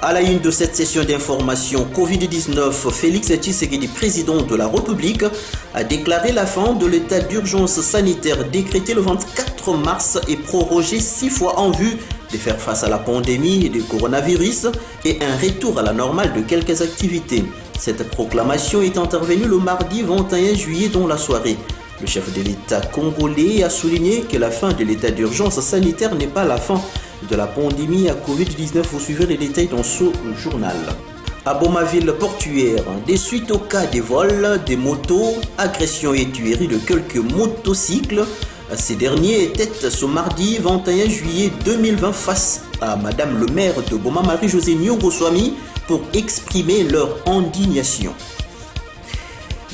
À la une de cette session d'information Covid-19, Félix Tshisekedi, président de la République, a déclaré la fin de l'état d'urgence sanitaire décrété le 24 mars et prorogé 6 fois en vue de faire face à la pandémie du coronavirus et un retour à la normale de quelques activités. Cette proclamation est intervenue le mardi 21 juillet dans la soirée. Le chef de l'État congolais a souligné que la fin de l'état d'urgence sanitaire n'est pas la fin de la pandémie à Covid-19. Vous suivez les détails dans ce journal. À Bomaville portuaire, des suites au cas des vols, des motos, agressions et tueries de quelques motocycles. Ces derniers étaient ce mardi 21 juillet 2020 face à Madame le maire de Boma, Marie-Josée Nyongoswami, pour exprimer leur indignation.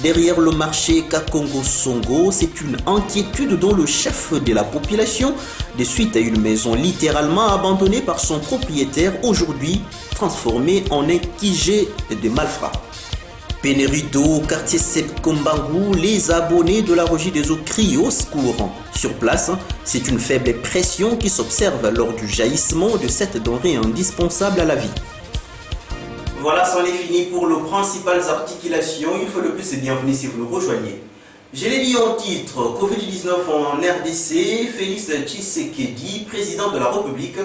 Derrière le marché Kakongo-Songo, c'est une inquiétude dont le chef de la population, de suite à une maison littéralement abandonnée par son propriétaire, aujourd'hui transformée en un QG de malfrats. Pénurie d'eau, quartier Sepkombangu, les abonnés de la Régie des eaux crient au secours. Sur place, c'est une faible pression qui s'observe lors du jaillissement de cette denrée indispensable à la vie. Voilà, c'en est fini pour les principales articulations. Une fois de plus, bienvenue si vous nous rejoignez. Je l'ai dit en titre, Covid-19 en RDC, Félix Tshisekedi, président de la République,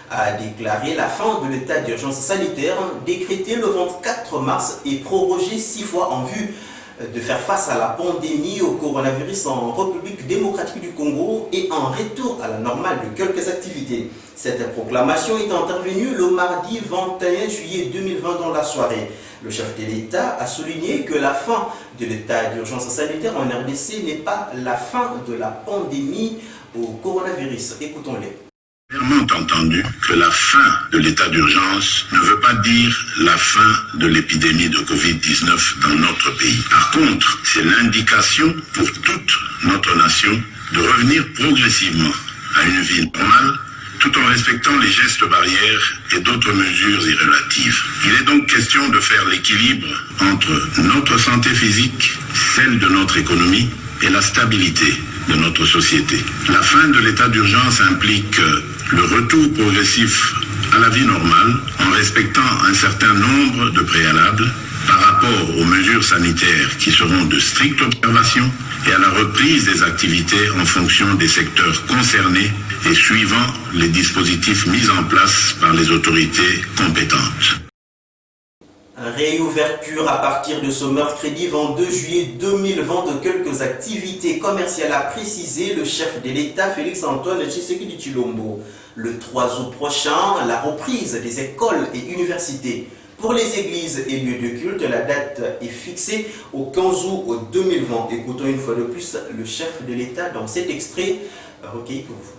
a déclaré la fin de l'état d'urgence sanitaire décrété le 24 mars et prorogé 6 fois en vue de faire face à la pandémie au coronavirus en République démocratique du Congo et en retour à la normale de quelques activités. Cette proclamation est intervenue le mardi 21 juillet 2020 dans la soirée. Le chef de l'État a souligné que la fin de l'état d'urgence sanitaire en RDC n'est pas la fin de la pandémie au coronavirus. Écoutons-les. Clairement entendu que la fin de l'état d'urgence ne veut pas dire la fin de l'épidémie de Covid-19 dans notre pays. Par contre, c'est l'indication pour toute notre nation de revenir progressivement à une vie normale tout en respectant les gestes barrières et d'autres mesures irrélatives. Il est donc question de faire l'équilibre entre notre santé physique, celle de notre économie et la stabilité de notre société. La fin de l'état d'urgence implique le retour progressif à la vie normale en respectant un certain nombre de préalables par rapport aux mesures sanitaires qui seront de stricte observation et à la reprise des activités en fonction des secteurs concernés et suivant les dispositifs mis en place par les autorités compétentes. Réouverture à partir de ce mercredi 22 juillet 2020 de quelques activités commerciales, a précisé le chef de l'État Félix-Antoine Tshisekedi Tshilombo. Le 3 août prochain, la reprise des écoles et universités. Pour les églises et lieux de culte, la date est fixée au 15 août 2020. Écoutons une fois de plus le chef de l'État dans cet extrait recueilli pour vous.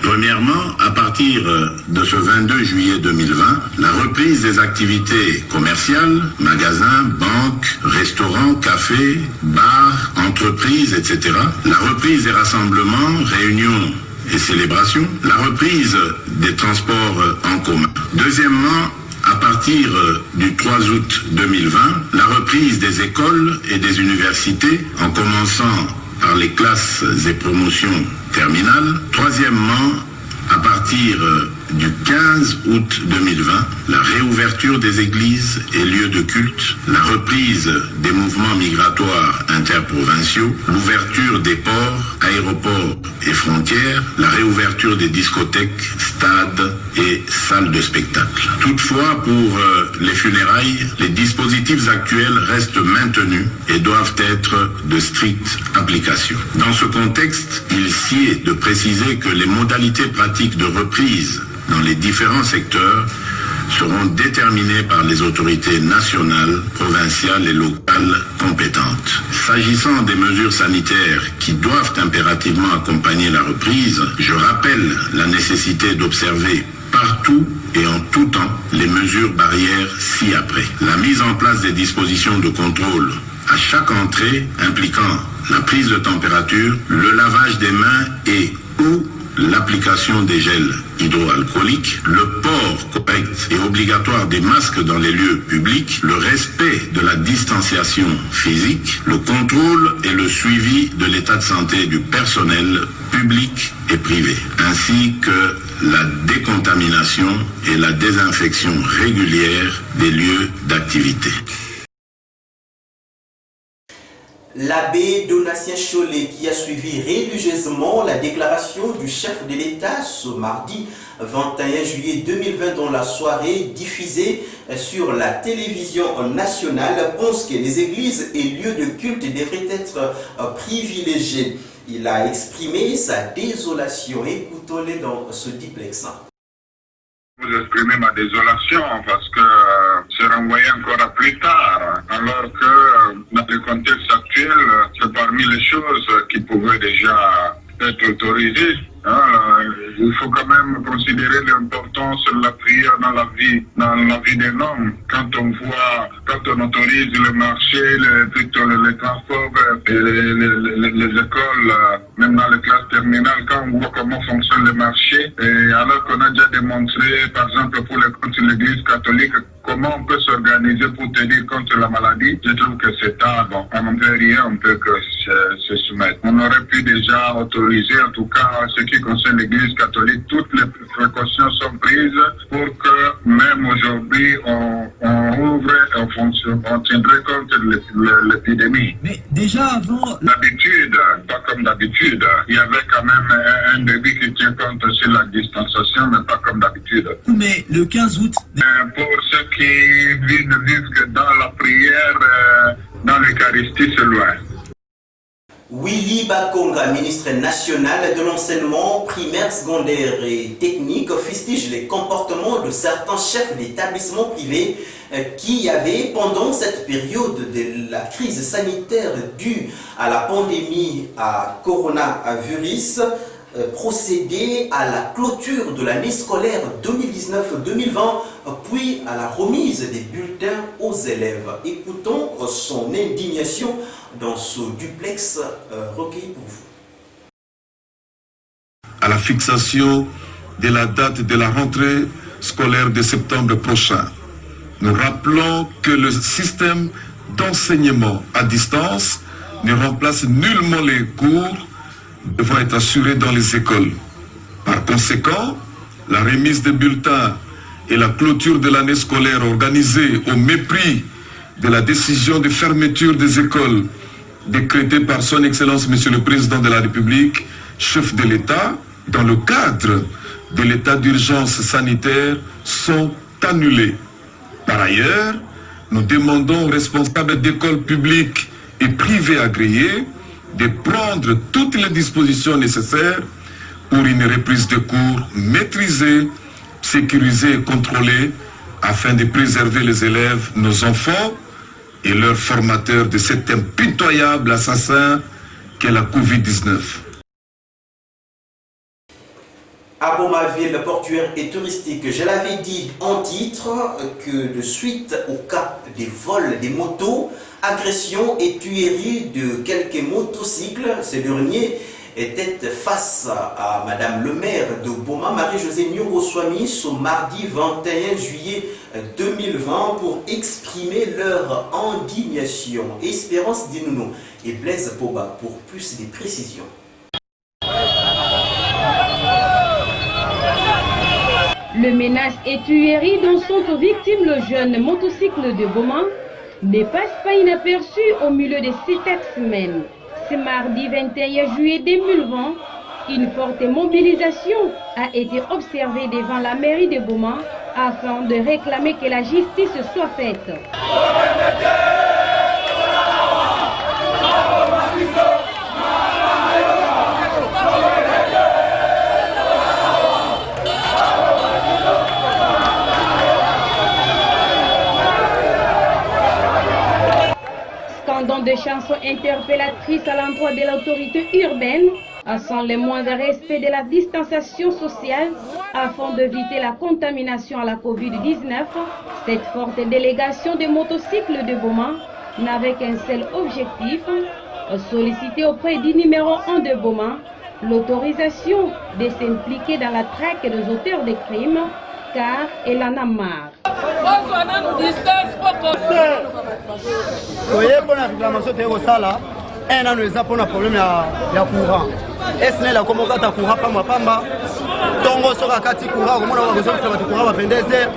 Premièrement, à partir de ce 22 juillet 2020, la reprise des activités commerciales, magasins, banques, restaurants, cafés, bars, entreprises, etc. La reprise des rassemblements, réunions et célébrations. La reprise des transports en commun. Deuxièmement, à partir du 3 août 2020, la reprise des écoles et des universités, en commençant par les classes et promotions terminales. Troisièmement, à partir du 15 août 2020, la réouverture des églises et lieux de culte, la reprise des mouvements migratoires interprovinciaux, l'ouverture des ports, aéroports et frontières, la réouverture des discothèques, stades et salles de spectacle. Toutefois, pour les funérailles, les dispositifs actuels restent maintenus et doivent être de stricte application. Dans ce contexte, il sied de préciser que les modalités pratiques de reprise dans les différents secteurs seront déterminées par les autorités nationales, provinciales et locales compétentes. S'agissant des mesures sanitaires qui doivent impérativement accompagner la reprise, je rappelle la nécessité d'observer partout et en tout temps les mesures barrières ci-après. La mise en place des dispositions de contrôle à chaque entrée impliquant la prise de température, le lavage des mains et ou l'application des gels hydroalcooliques, le port correct et obligatoire des masques dans les lieux publics, le respect de la distanciation physique, le contrôle et le suivi de l'état de santé du personnel public et privé, ainsi que la décontamination et la désinfection régulière des lieux d'activité. L'abbé Donatien Cholet, qui a suivi religieusement la déclaration du chef de l'État ce mardi 21 juillet 2020 dans la soirée diffusée sur la télévision nationale, pense que les églises et lieux de culte devraient être privilégiés. Il a exprimé sa désolation. Écoutons-le dans ce duplex. Vous exprimez ma désolation parce que c'est renvoyé encore à plus tard, alors que dans le contexte actuel, c'est parmi les choses qui pouvaient déjà être autorisées. Il faut quand même considérer l'importance de la prière dans la vie d'un homme. Quand on autorise le marché, les transports, les écoles, même dans les classes terminales, quand on voit comment fonctionne le marché, et alors qu'on a déjà démontré, par exemple pour l'Église catholique, comment on peut s'organiser pour tenir contre la maladie, je trouve que c'est tard. Bon, on ne peut rien, on peut que se soumettre. On aurait pu déjà autoriser, en tout cas, ce qui concerne l'Église catholique, toutes les précautions sont prises pour que même aujourd'hui, on ouvre et on tiendrait compte de l'épidémie. Mais déjà avant... D'habitude, pas comme d'habitude, il y avait quand même un débit qui tient compte sur la distanciation, mais pas comme d'habitude. Mais le 15 août... Pour ceux qui vivent que dans la prière, dans l'Eucharistie, c'est loin. Willy Bakonga, ministre national de l'enseignement primaire, secondaire et technique, fustige les comportements de certains chefs d'établissements privés qui avaient, pendant cette période de la crise sanitaire due à la pandémie à coronavirus, procédé à la clôture de l'année scolaire 2019-2020, puis à la remise des bulletins aux élèves. Écoutons son indignation dans ce duplex recueilli pour vous. À la fixation de la date de la rentrée scolaire de septembre prochain, nous rappelons que le système d'enseignement à distance ne remplace nullement les cours devant être assurés dans les écoles. Par conséquent, la remise des bulletins et la clôture de l'année scolaire organisée au mépris de la décision de fermeture des écoles décrétée par son Excellence Monsieur le Président de la République, chef de l'État, dans le cadre de l'état d'urgence sanitaire, sont annulées. Par ailleurs, nous demandons aux responsables d'écoles publiques et privées agréées de prendre toutes les dispositions nécessaires pour une reprise de cours maîtrisée, sécurisée et contrôlée afin de préserver les élèves, nos enfants et leurs formateurs de cet impitoyable assassin qu'est la Covid-19. À Bomaville, portuaire et touristique, je l'avais dit en titre que de suite au cas des vols des motos, agressions et tueries de quelques motocycles, ces derniers étaient face à Madame le maire de Boma, Marie-Josée Nyogoswami, ce mardi 21 juillet 2020 pour exprimer leur indignation. Espérance Dinouno et Blaise Poba pour plus de précisions. Le menace et tuerie dont sont victimes le jeune motocycle de Boma ne passe pas inaperçu au milieu de ces taxmen. Ce mardi 21 juillet 2020, une forte mobilisation a été observée devant la mairie de Boma afin de réclamer que la justice soit faite. Scandant de chansons interpellatrices à l'endroit de l'autorité urbaine, sans le moindre respect de la distanciation sociale, afin d'éviter la contamination à la Covid-19, cette forte délégation de motocycles de Boma n'avait qu'un seul objectif, solliciter auprès du numéro 1 de Boma l'autorisation de s'impliquer dans la traque des auteurs de crimes, car elle en a marre. Un an nous avons un problème de courant. Est-ce que la commande à courant pas pamba? Tongo sera kati courant, comment on va résoudre le courant à 22h,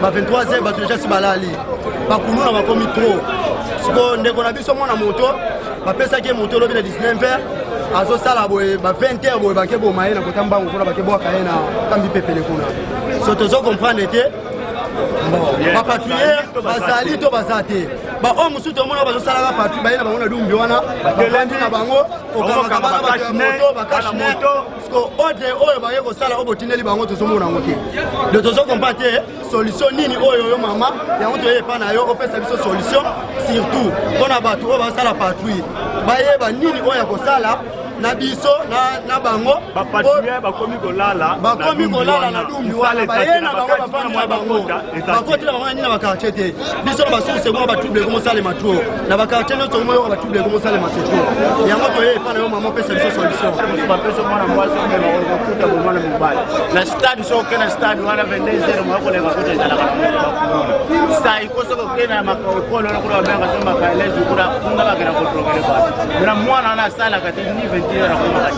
à 23h, bah déjà si balali. Bah pour nous on va commis trop. Parce que dès qu'on a vu sur mon moto, bah penser que moto le 19h, à ce sala boy, bah 20h boy, bah que bon maïna pour tamba on va que boire kaina, kambi pepe le kuna. Surtout ça comprendre était. Ba patrouilleur bazali to bazate ba o musu to mona bazosala ba patrouille bayina bangona dumbi wana bakandi na bango okanga bana ba kashne sko ode oyo baye ko sala obotineli bango to somona ngote de to so compate solution nini oyo yo mama ya ngoto ye pa na yo opesa biso solution surtout bona batu o ba sala patrouille baye ba nini oyo ko sala na biso na bango ba patrouille ba komi kolala na dumbi wana bayena bango bafana na bango bakoti na bango nini na quartier te biso ba source ngo ba trouble comme ça les matro na ba quartier no to mo ba trouble comme ça les maseto yango to ye pa na yo mama pesa biso solution ba pesa mwana mwasi mbe ba ko kuta bo mwana mubali na stade so kena stade wana 22h mo ko le ba kuta zala ka sa ikoso ko kena makolo na kula banga sema ka elezu kula funga ba kena control ba na mwana na sala ka ni 20 na ko ma ka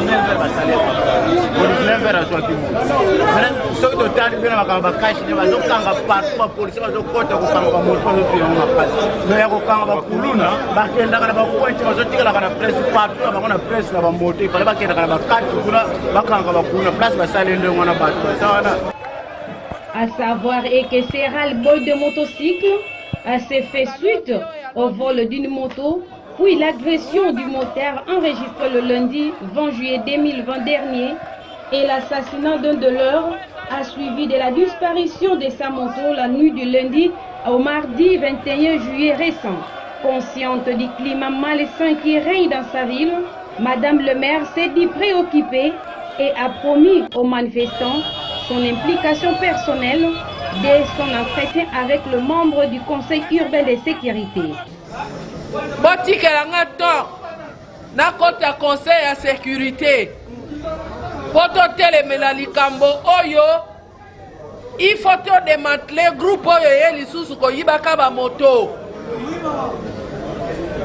ni ba sala ko ni never aso ki mo na so to tani bena ba cash ne ba zo kanga partout ba police ba zo kota ko kanga ba moto zo fi nga pasi no ya ko kanga ba kuluna ba kenda kana ba ko enti ba zo tikala kana press partout ba kona press na ba moto ifale ba kenda kana ba kati kuna ba kanga ba kuluna place ba sala ndo ngona ba to sawana. À savoir et que ces ras-le-bol de motocycle s'est fait suite au vol d'une moto, puis l'agression du motard enregistrée le lundi 20 juillet 2020 dernier et l'assassinat d'un de leurs a suivi de la disparition de sa moto la nuit du lundi au mardi 21 juillet récent. Consciente du climat malsain qui règne dans sa ville, Madame le maire s'est dit préoccupée et a promis aux manifestants son implication personnelle dès son entretien avec le membre du Conseil urbain de sécurité. Botikelanga to na kota conseil ya sécurité poto telemela likambo oyo il faut to démanteler groupe oyo ye lisusu koyibaka ba moto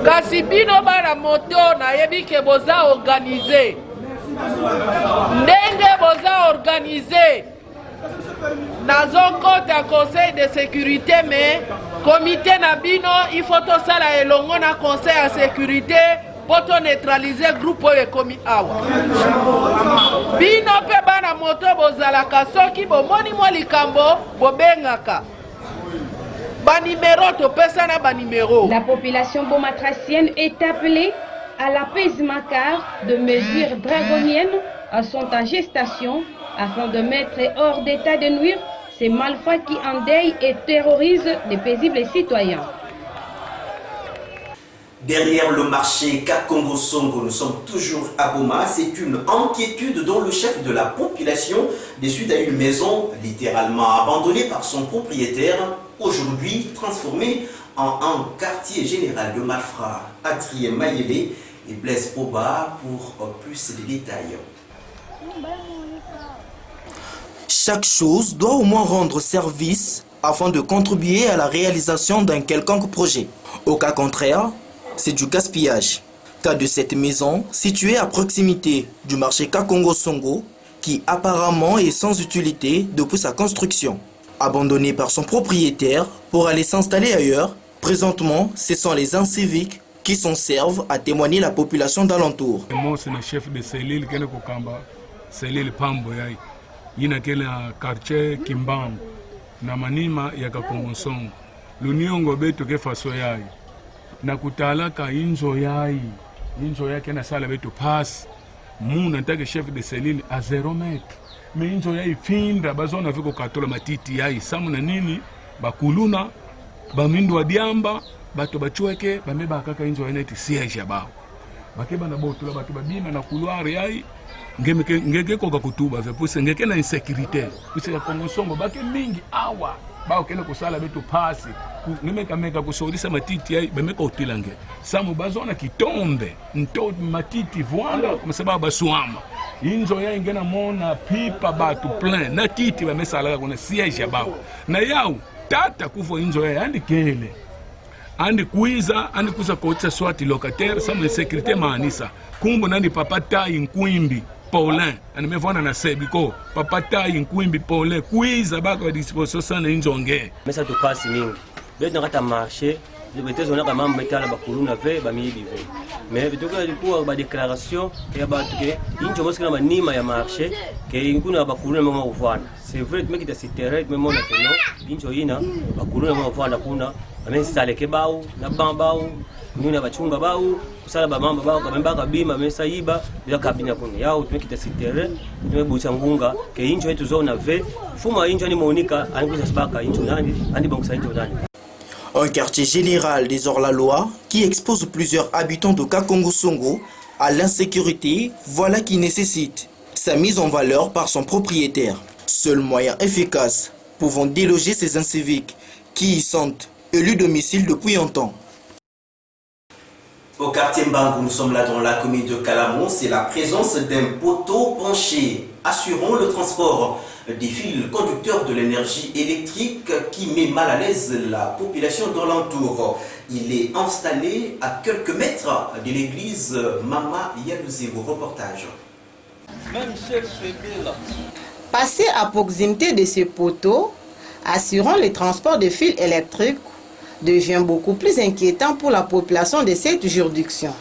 kasi bino bana moto na yebi ke boza organisé ndenge boza organisé nazo kota conseil de sécurité mais comité na bino il faut to sala elongo na conseil à sécurité pour to neutraliser groupe oyo komi awa bino pe bana moto bozalaka soki bomoni mwa likambo bobengaka ba numéro to pesa na ba numéro. La population bomatracienne est appelée à l'apaisement car de mesures draconiennes sont en gestation afin de mettre hors d'état de nuire ces malfrats qui endeuillent et terrorisent les paisibles citoyens. Derrière le marché Kakongo-Songo, nous sommes toujours à Boma. C'est une inquiétude dont le chef de la population, des suite à une maison littéralement abandonnée par son propriétaire, aujourd'hui transformée en un quartier général de malfrats. Adrien Mayele et Blaise Poba pour plus de détails. Chaque chose doit au moins rendre service afin de contribuer à la réalisation d'un quelconque projet. Au cas contraire, c'est du gaspillage. Cas de cette maison située à proximité du marché Kakongo-Songo qui apparemment est sans utilité depuis sa construction. Abandonnée par son propriétaire pour aller s'installer ailleurs, présentement ce sont les inciviques qui s'en servent à témoigner la population d'alentour. Moi c'est le chef de cellule qui est cellule Pambo. Il y a un quartier Kimbangu, na manima ya Kakongo-Songo. L'union beto ke faso yai. Na kutala ka inzo yai kena sala beto pass. Muna ntake chef de cellule à 0 mètre. Mais inzo yai finda bazona viko katola matiti yai. Samu na nini bakuluna bamindu wa diamba bato bachueke bameba kaka inzo yai neti siège ya bao. Bakeba na boto la bato babima na couloir yai. Ngeke koka kutuba vepuse ngeke na insécurité puisque Kakongo-Songo bake mingi awa bao kene kusala betu pasi meka kusodisa matiti ai bemeka utilange samu bazona kitombe nto matiti voanda kwa sababu basuama inzo ya ingena mona pipa batu plein na titi bamesala kuna siège bao na yao tata kufo inzo ya andi kele andi kuiza kotsa swati locataire samu sécurité manisa kumbo nani papa tai nkwimbi Paulin animevona na sebiko papa tai nkwimbi Paulin kuiza baka disposition sana injonge mesa to passe mingi beto nakata marché les on a quand même mettre la bakuluna ve ba mibi ve mais beto ka ilikuwa ba déclaration ya batu ke injo mosi kama nima ya marché ke inguna bakuluna mama uvana c'est vrai que kita siterre mais mona que non injo ina bakuluna mama uvana kuna amesale ke bau na bambau nuna bachunga bau kusala ba mamba bau kabemba kabima mesa iba bila kabina kuna yao tumekita siterre tumebucha ngunga ke injo yetu zona ve fuma injo ni monika anikuza sabaka injo nani andi bangsa injo nani. Un quartier général des hors-la-loi qui expose plusieurs habitants de Kakongo-Songo à l'insécurité, voilà qui nécessite sa mise en valeur par son propriétaire. Seul moyen efficace pouvant déloger ces inciviques qui y sont élus domicile depuis longtemps. Au quartier Mbangou, nous sommes là dans la commune de Kalamon, c'est la présence d'un poteau penché assurant le transport des fils conducteurs de l'énergie électrique qui met mal à l'aise la population dans l'entour. Il est installé à quelques mètres de l'église Mama Yalouzewo. Reportage. Passer à proximité de ce poteau, assurant le transport des fils électriques, devient beaucoup plus inquiétant pour la population de cette juridiction.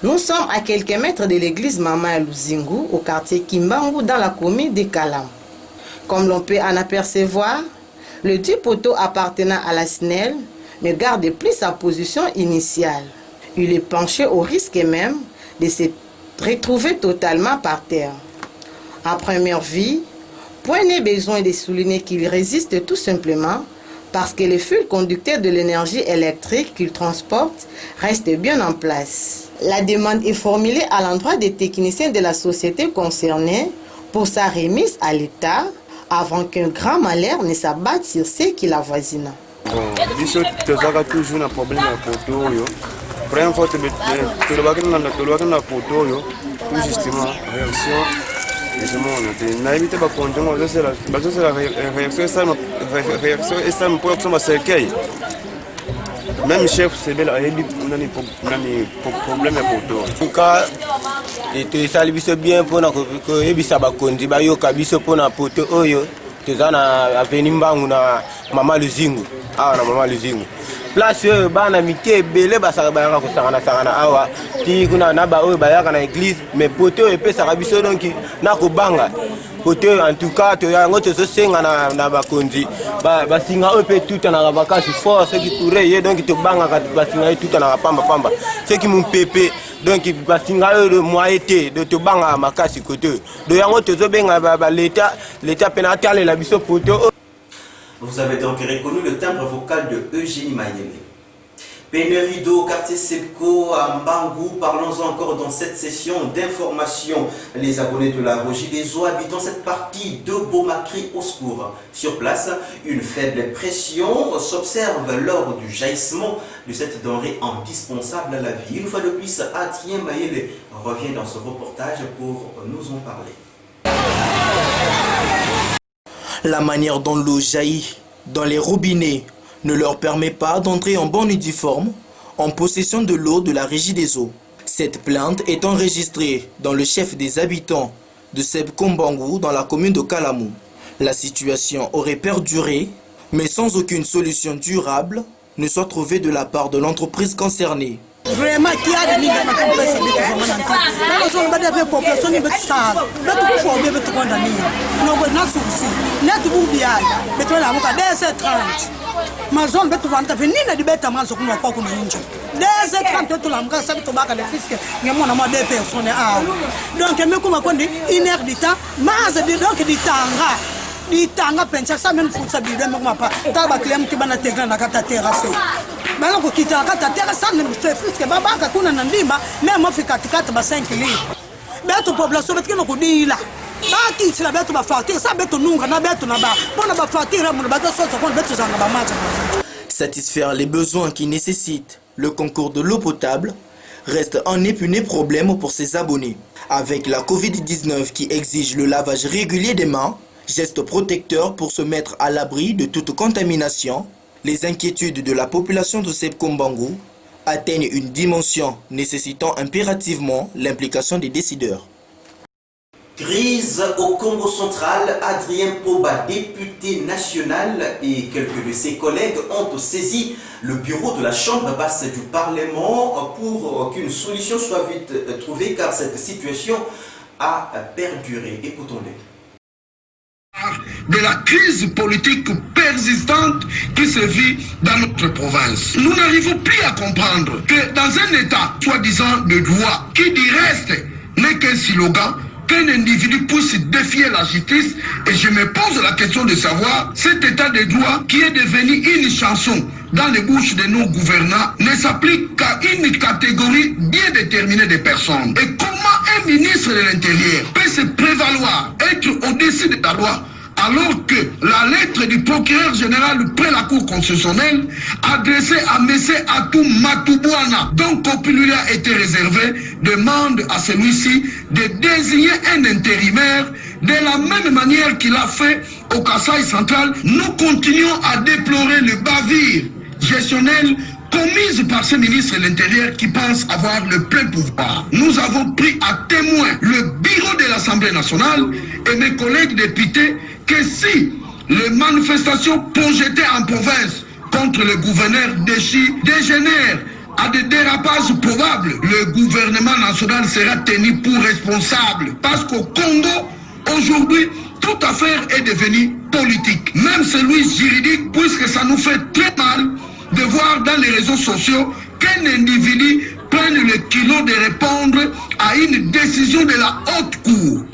Nous sommes à quelques mètres de l'église Mama Yalouzewo au quartier Kimbangu dans la commune de Kalam. Comme l'on peut en apercevoir, le dit poteau appartenant à la SNEL ne garde plus sa position initiale. Il est penché au risque même de se retrouver totalement par terre. À première vue, point n'est besoin de souligner qu'il résiste tout simplement parce que le fil conducteur de l'énergie électrique qu'il transporte reste bien en place. La demande est formulée à l'endroit des techniciens de la société concernée pour sa remise à l'État avant qu'un grand malheur ne s'abatte sur ceux qui l'avoisinent. Biso tozaka toujours un problème à poteau yo. Première fois que tu na poteau yo, tout justement réaction les monde na éviter ba conjoint c'est la réaction ça me pour que ça même chef c'est belle a nani problème à poteau. En cas et ça biso bien pour na ko ebisa ba kondi ba yo kabiso pour na poteau oyo tezana avenue Mbangu na Mama Luzingu na Mama Luzingu place bana mike belé basaka bayaka ko sangana awa ti kuna na ba oyo bayaka na église mais poteau epesa biso donc na ko banga poteau en tout cas to yango to senga na bakonzi ba singa ope tout na vacances force qui courait donc to banga ka ba singa tout na pamba ce qui mon pépé donc ba singa le moité de to banga makasi côté do yango to zo benga ba l'état pénal la biso poteau. Vous avez donc reconnu le timbre vocal de Eugénie Mayele. Pénurie d'eau, quartier Sepko à Mbangou. Parlons encore dans cette session d'information. Les abonnés de la Rogie des Eaux habitant cette partie de Beaumacry au secours. Sur place, une faible pression s'observe lors du jaillissement de cette denrée indispensable à la vie. Une fois de plus, Adrien Mayele revient dans ce reportage pour nous en parler. La manière dont l'eau jaillit dans les robinets ne leur permet pas d'entrer en bonne uniforme en possession de l'eau de la Régie des eaux. Cette plainte est enregistrée dans le chef des habitants de Sebkombangu dans la commune de Kalamou. La situation aurait perduré, mais sans aucune solution durable ne soit trouvée de la part de l'entreprise concernée. Vraiment, qui a des milliers de personnes qui sont dans la population qui est sale, mais tout le monde est condamné. Nous avons un souci. Nous avons un souci. Nous avons un 30. Ma zone est venue venir de bêta ma zone pas comme ninja. Des 30 tout la mga sabi to baka le fisc. Nous avons moins de personnes à. Donc mais comme on dit une heure de temps, mais donc du temps. Di tanga pensa sa même fusa bi dem ma pa ta ba klem ki bana tegra na kata terrasse bana ko kita kata terrasse ne se fuske baba ka kuna na ndimba même fika tikata ba 5 livres beto population beto ko dila ba ki sila beto ba fatir sa beto nunga na beto na ba bona ba fatira mo ba so so ko beto zanga ba macha. Satisfaire les besoins qui nécessitent le concours de l'eau potable reste un épineux problème pour ses abonnés. Avec la Covid-19 qui exige le lavage régulier des mains, geste protecteur pour se mettre à l'abri de toute contamination, les inquiétudes de la population de Sebkombangu atteignent une dimension nécessitant impérativement l'implication des décideurs. Crise au Congo central, Adrien Poba, député national, et quelques de ses collègues ont saisi le bureau de la Chambre basse du Parlement pour qu'une solution soit vite trouvée car cette situation a perduré. Écoutons-les. De la crise politique persistante qui se vit dans notre province. Nous n'arrivons plus à comprendre que dans un État soi-disant de droit, qui dit reste n'est qu'un slogan, qu'un individu puisse défier la justice, et je me pose la question de savoir, cet état de droit qui est devenu une chanson dans les bouches de nos gouvernants ne s'applique qu'à une catégorie bien déterminée de personnes. Et comment un ministre de l'Intérieur peut se prévaloir, être au-dessus de la loi, alors que la lettre du procureur général près la Cour constitutionnelle adressée à M. Atou Matoubouana, dont Copilulia a été réservé, demande à celui-ci de désigner un intérimaire de la même manière qu'il a fait au Kasaï central. Nous continuons à déplorer le bavure gestionnel commise par ce ministre de l'Intérieur qui pense avoir le plein pouvoir. Nous avons pris à témoin le bureau de l'Assemblée nationale et mes collègues députés que si les manifestations projetées en province contre le gouverneur déchu dégénèrent à des dérapages probables, le gouvernement national sera tenu pour responsable. Parce qu'au Congo, aujourd'hui, toute affaire est devenue politique. Même celui juridique, puisque ça nous fait très mal de voir dans les réseaux sociaux qu'un individu prenne le kilo de répondre à une décision de la haute cour.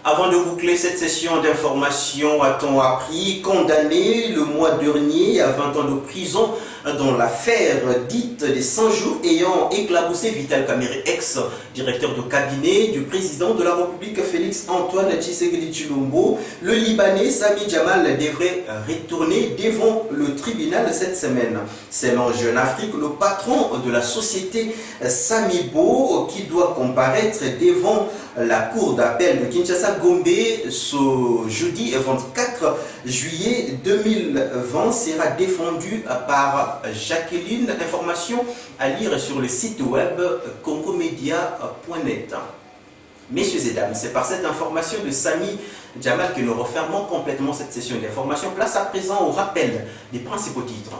Avant de boucler cette session d'information, a-t-on appris, condamné le mois dernier à 20 ans de prison dans l'affaire dite des 100 jours ayant éclaboussé Vital Kamerhe, ex-directeur de cabinet du président de la République Félix Antoine Tshisekedi Tshilombo. Le Libanais Sami Jamal devrait retourner devant le tribunal cette semaine. Selon Jeune Afrique, le patron de la société Samibo, qui doit comparaître devant la cour d'appel de Kinshasa Gombe ce jeudi 24 juillet 2020 sera défendu par Jacqueline. Information à lire sur le site web congomedia.net. Messieurs et dames, c'est par cette information de Sami Jamal que nous refermons complètement cette session d'information. Place à présent au rappel des principaux titres.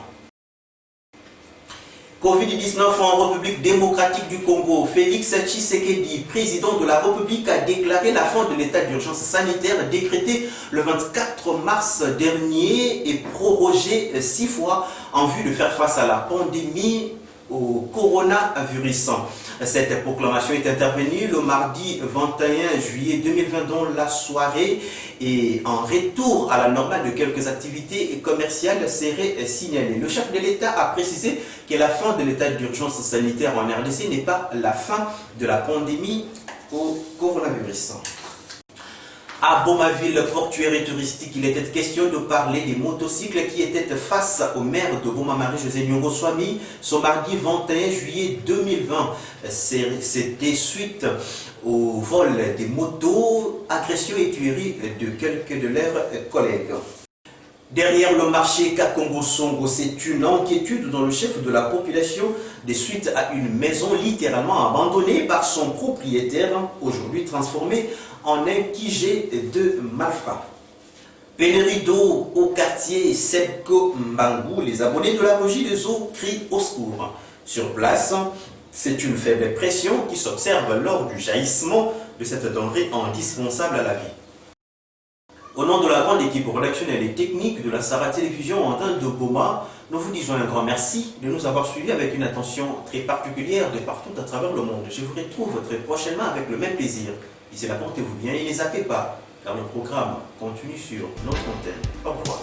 Covid-19 en République démocratique du Congo. Félix Tshisekedi, président de la République, a déclaré la fin de l'état d'urgence sanitaire décrété le 24 mars dernier et prorogé 6 fois en vue de faire face à la pandémie au coronavirus. Cette proclamation est intervenue le mardi 21 juillet 2020 dans la soirée et en retour à la normale de quelques activités commerciales serait signalé. Le chef de l'État a précisé que la fin de l'état d'urgence sanitaire en RDC n'est pas la fin de la pandémie au coronavirus. À Bomaville, portuaire et touristique, il était question de parler des motocycles qui étaient face au maire de Boma José Nyongo Swami ce mardi 21 juillet 2020. C'était suite au vol des motos, agressions et tueries de quelques de leurs collègues. Derrière le marché Kakongo-Songo, c'est une inquiétude dans le chef de la population des suites à une maison littéralement abandonnée par son propriétaire, aujourd'hui transformée en un QG de malfrats. Pénurie d'eau au quartier Sebkombangu, les abonnés de la Régie des eaux crient au secours. Sur place, c'est une faible pression qui s'observe lors du jaillissement de cette denrée indispensable à la vie. Au nom de la grande équipe rédactionnelle et technique de la Sarah Télévision Antenne de Boma, nous vous disons un grand merci de nous avoir suivis avec une attention très particulière de partout à travers le monde. Je vous retrouve très prochainement avec le même plaisir. D'ici là, portez-vous bien et ne zappez pas, car le programme continue sur notre antenne. Au revoir.